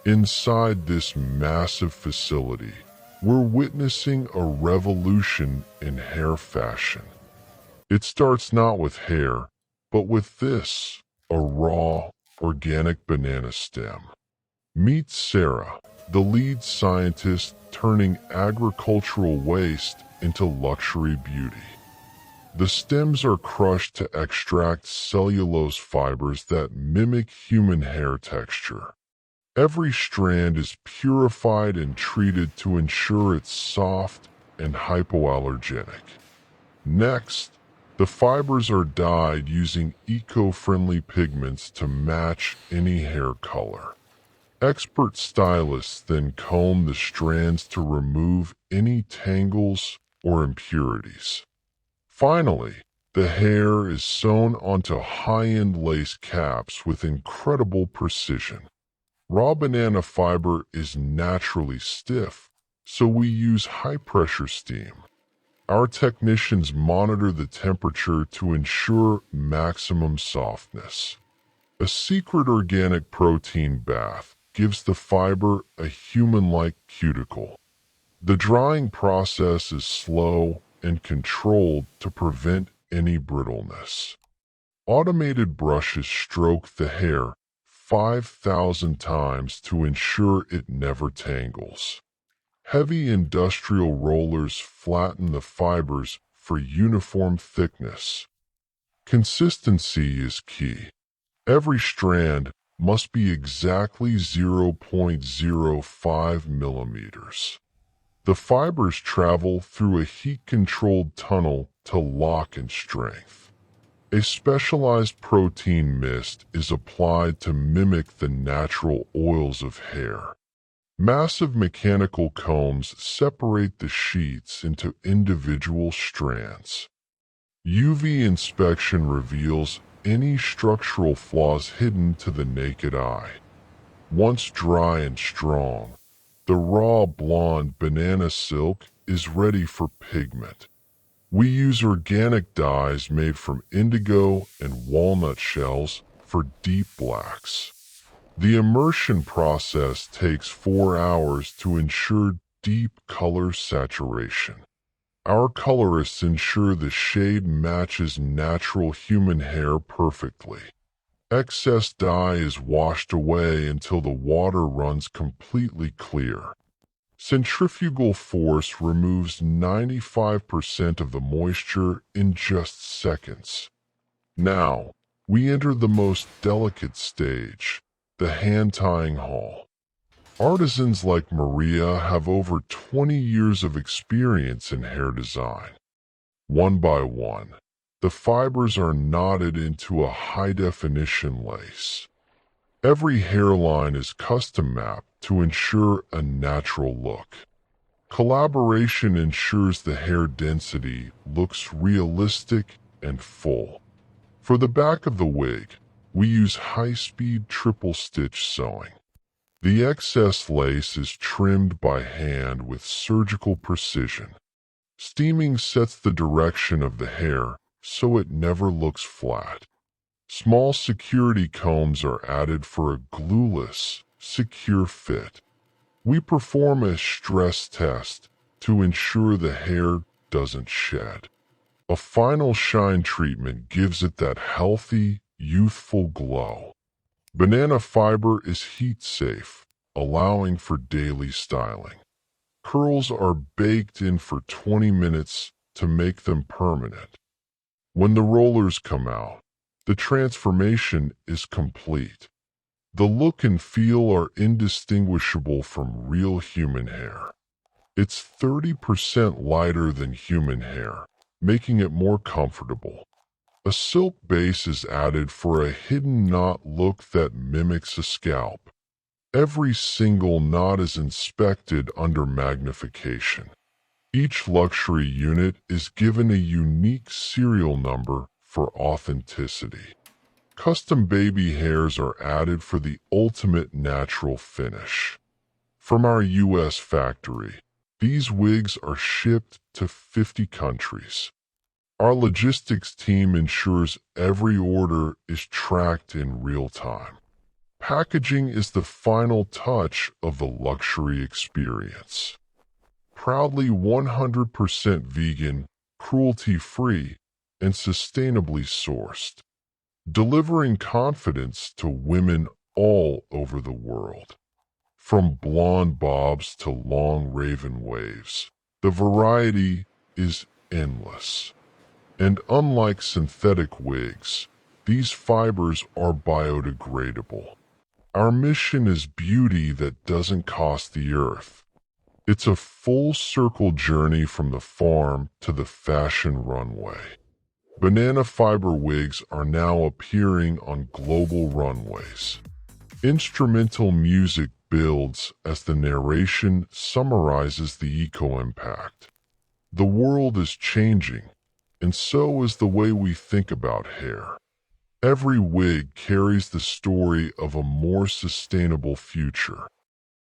Inside this massive facility, we're witnessing a revolution in hair fashion. It starts not with hair, but with this, a raw, organic banana stem. Meet Sarah, the lead scientist turning agricultural waste into luxury beauty. The stems are crushed to extract cellulose fibers that mimic human hair texture. Every strand is purified and treated to ensure it's soft and hypoallergenic. Next, the fibers are dyed using eco-friendly pigments to match any hair color. Expert stylists then comb the strands to remove any tangles or impurities. Finally, the hair is sewn onto high-end lace caps with incredible precision. Raw banana fiber is naturally stiff, so we use high-pressure steam. Our technicians monitor the temperature to ensure maximum softness. A secret organic protein bath gives the fiber a human-like cuticle. The drying process is slow and controlled to prevent any brittleness. Automated brushes stroke the hair 5,000 times to ensure it never tangles. Heavy industrial rollers flatten the fibers for uniform thickness. Consistency is key. Every strand must be exactly 0.05 millimeters. The fibers travel through a heat-controlled tunnel to lock in strength. A specialized protein mist is applied to mimic the natural oils of hair. Massive mechanical combs separate the sheets into individual strands. UV inspection reveals any structural flaws hidden to the naked eye. Once dry and strong, the raw blonde banana silk is ready for pigment. We use organic dyes made from indigo and walnut shells for deep blacks. The immersion process takes 4 hours to ensure deep color saturation. Our colorists ensure the shade matches natural human hair perfectly. Excess dye is washed away until the water runs completely clear. Centrifugal force removes 95% of the moisture in just seconds. Now, we enter the most delicate stage, the hand-tying hall. Artisans like Maria have over 20 years of experience in hair design. One by one, the fibers are knotted into a high-definition lace. Every hairline is custom mapped to ensure a natural look. Collaboration ensures the hair density looks realistic and full. For the back of the wig, we use high-speed triple-stitch sewing. The excess lace is trimmed by hand with surgical precision. Steaming sets the direction of the hair so it never looks flat. Small security combs are added for a glueless, secure fit. We perform a stress test to ensure the hair doesn't shed. A final shine treatment gives it that healthy, youthful glow. Banana fiber is heat-safe, allowing for daily styling. Curls are baked in for 20 minutes to make them permanent. When the rollers come out, the transformation is complete. The look and feel are indistinguishable from real human hair. It's 30% lighter than human hair, making it more comfortable. A silk base is added for a hidden knot look that mimics a scalp. Every single knot is inspected under magnification. Each luxury unit is given a unique serial number for authenticity. Custom baby hairs are added for the ultimate natural finish. From our U.S. factory, these wigs are shipped to 50 countries. Our logistics team ensures every order is tracked in real time. Packaging is the final touch of the luxury experience. Proudly 100% vegan, cruelty-free, and sustainably sourced, delivering confidence to women all over the world. From blonde bobs to long raven waves, the variety is endless. And unlike synthetic wigs, these fibers are biodegradable. Our mission is beauty that doesn't cost the earth. It's a full circle journey from the farm to the fashion runway. Banana fiber wigs are now appearing on global runways. Instrumental music builds as the narration summarizes the eco-impact. The world is changing, and so is the way we think about hair. Every wig carries the story of a more sustainable future.